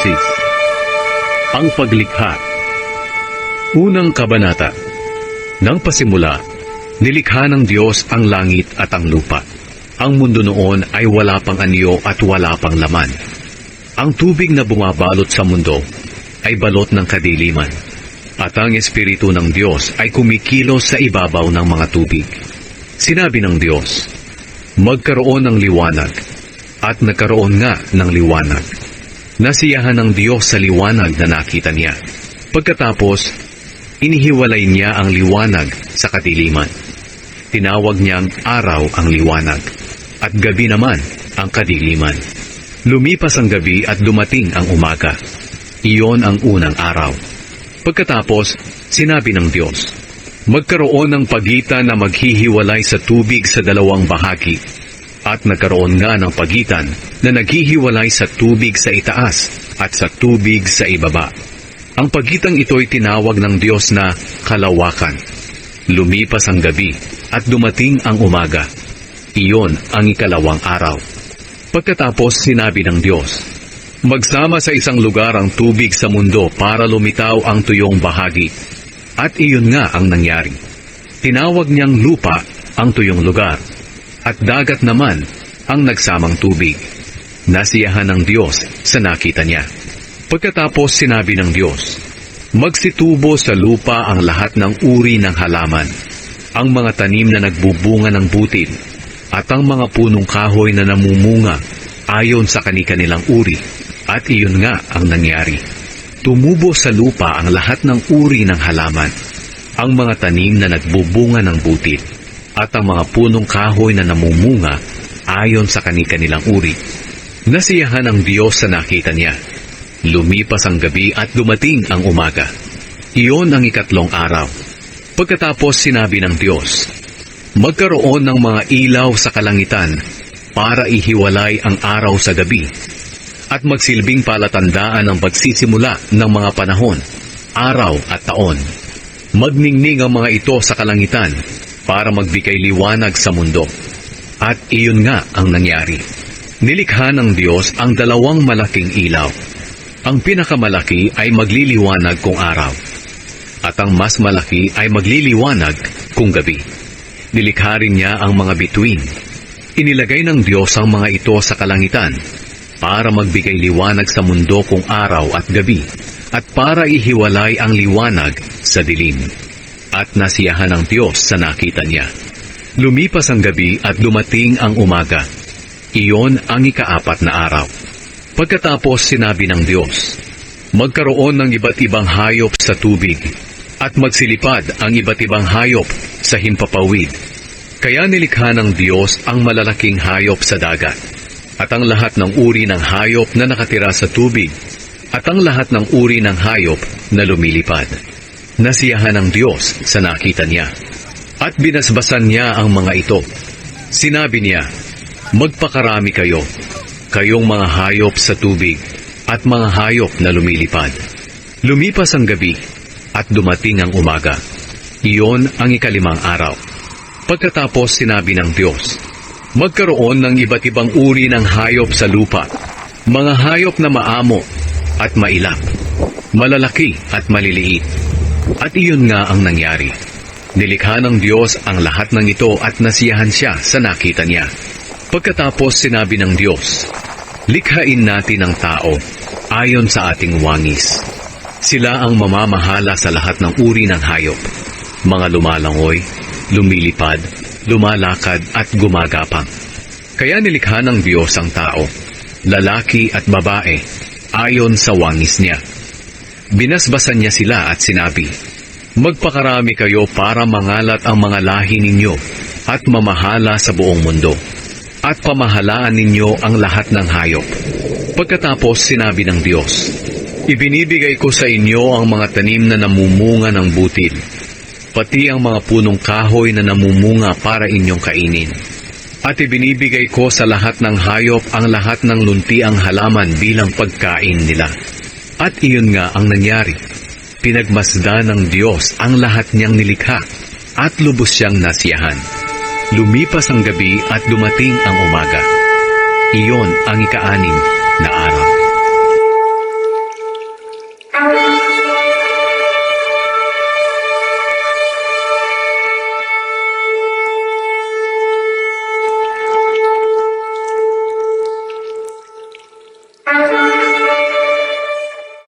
Henesis. Ang paglikha. Unang kabanata. Nang pasimula, nilikha ng Diyos ang langit at ang lupa. Ang mundo noon ay wala pang anyo at wala pang laman. Ang tubig na bumabalot sa mundo ay balot ng kadiliman. At ang Espiritu ng Diyos ay kumikilos sa ibabaw ng mga tubig. Sinabi ng Diyos, magkaroon ng liwanag, at nagkaroon nga ng liwanag. Nasiyahan ng Diyos sa liwanag na nakita niya. Pagkatapos, inihiwalay niya ang liwanag sa kadiliman. Tinawag niyang araw ang liwanag, at gabi naman ang kadiliman. Lumipas ang gabi at dumating ang umaga. Iyon ang unang araw. Pagkatapos, sinabi ng Diyos, magkaroon ng pagitan na maghihiwalay sa tubig sa dalawang bahagi, at nagkaroon nga ng pagitan na naghihiwalay sa tubig sa itaas at sa tubig sa ibaba. Ang pagitang ito'y tinawag ng Diyos na kalawakan. Lumipas ang gabi at dumating ang umaga. Iyon ang ikalawang araw. Pagkatapos sinabi ng Diyos, magsama sa isang lugar ang tubig sa mundo para lumitaw ang tuyong bahagi. At iyon nga ang nangyari. Tinawag niyang lupa ang tuyong lugar, at dagat naman ang nagsamang tubig. Nasiyahan ng Diyos sa nakita niya. Pagkatapos sinabi ng Diyos, magsitubo sa lupa ang lahat ng uri ng halaman, ang mga tanim na nagbubunga ng butil, at ang mga punong kahoy na namumunga ayon sa kani-kanilang uri. At iyon nga ang nangyari. Tumubo sa lupa ang lahat ng uri ng halaman, ang mga tanim na nagbubunga ng butil, at ang mga punong kahoy na namumunga ayon sa kani-kanilang uri. Nasiyahan ang Diyos sa nakita niya. Lumipas ang gabi at dumating ang umaga. Iyon ang ikatlong araw. Pagkatapos sinabi ng Diyos, magkaroon ng mga ilaw sa kalangitan para ihiwalay ang araw sa gabi, at magsilbing palatandaan ang pagsisimula ng mga panahon, araw at taon. Magningning ang mga ito sa kalangitan para magbigay liwanag sa mundo. At iyon nga ang nangyari. Nilikha ng Diyos ang dalawang malaking ilaw. Ang pinakamalaki ay magliliwanag kung araw, at ang mas malaki ay magliliwanag kung gabi. Nilikha rin niya ang mga bituin. Inilagay ng Diyos ang mga ito sa kalangitan para magbigay liwanag sa mundo kung araw at gabi, at para ihiwalay ang liwanag sa dilim. At nasiyahan ng Diyos sa nakita niya. Lumipas ang gabi at dumating ang umaga. Iyon ang ikaapat na araw. Pagkatapos sinabi ng Diyos, magkaroon ng iba't ibang hayop sa tubig, at magsilipad ang iba't ibang hayop sa himpapawid. Kaya nilikha ng Diyos ang malalaking hayop sa dagat, at ang lahat ng uri ng hayop na nakatira sa tubig, at ang lahat ng uri ng hayop na lumilipad. Nasiyahan ng Diyos sa nakita niya, at binasbasan niya ang mga ito. Sinabi niya, magpakarami kayo, kayong mga hayop sa tubig, at mga hayop na lumilipad. Lumipas ang gabi, at dumating ang umaga. Iyon ang ikalimang araw. Pagkatapos sinabi ng Diyos, magkaroon ng iba't ibang uri ng hayop sa lupa, mga hayop na maamo at mailap, malalaki at maliliit. At iyon nga ang nangyari. Nilikha ng Diyos ang lahat ng ito at nasiyahan siya sa nakita niya. Pagkatapos sinabi ng Diyos, likhain natin ang tao ayon sa ating wangis. Sila ang mamamahala sa lahat ng uri ng hayop, mga lumalangoy, lumilipad, lumalakad at gumagapang. Kaya nilikha ng Diyos ang tao, lalaki at babae, ayon sa wangis niya. Binasbasan niya sila at sinabi, magpakarami kayo para mangalat ang mga lahi ninyo at mamahala sa buong mundo, at pamahalaan ninyo ang lahat ng hayop. Pagkatapos sinabi ng Diyos, ibinibigay ko sa inyo ang mga tanim na namumunga ng butil, pati ang mga punong kahoy na namumunga para inyong kainin. At ibinibigay ko sa lahat ng hayop ang lahat ng luntiang halaman bilang pagkain nila. At iyon nga ang nangyari. Pinagmasdan ng Diyos ang lahat niyang nilikha, at lubos siyang nasiyahan. Lumipas ang gabi at dumating ang umaga. Iyon ang ika-anim na araw.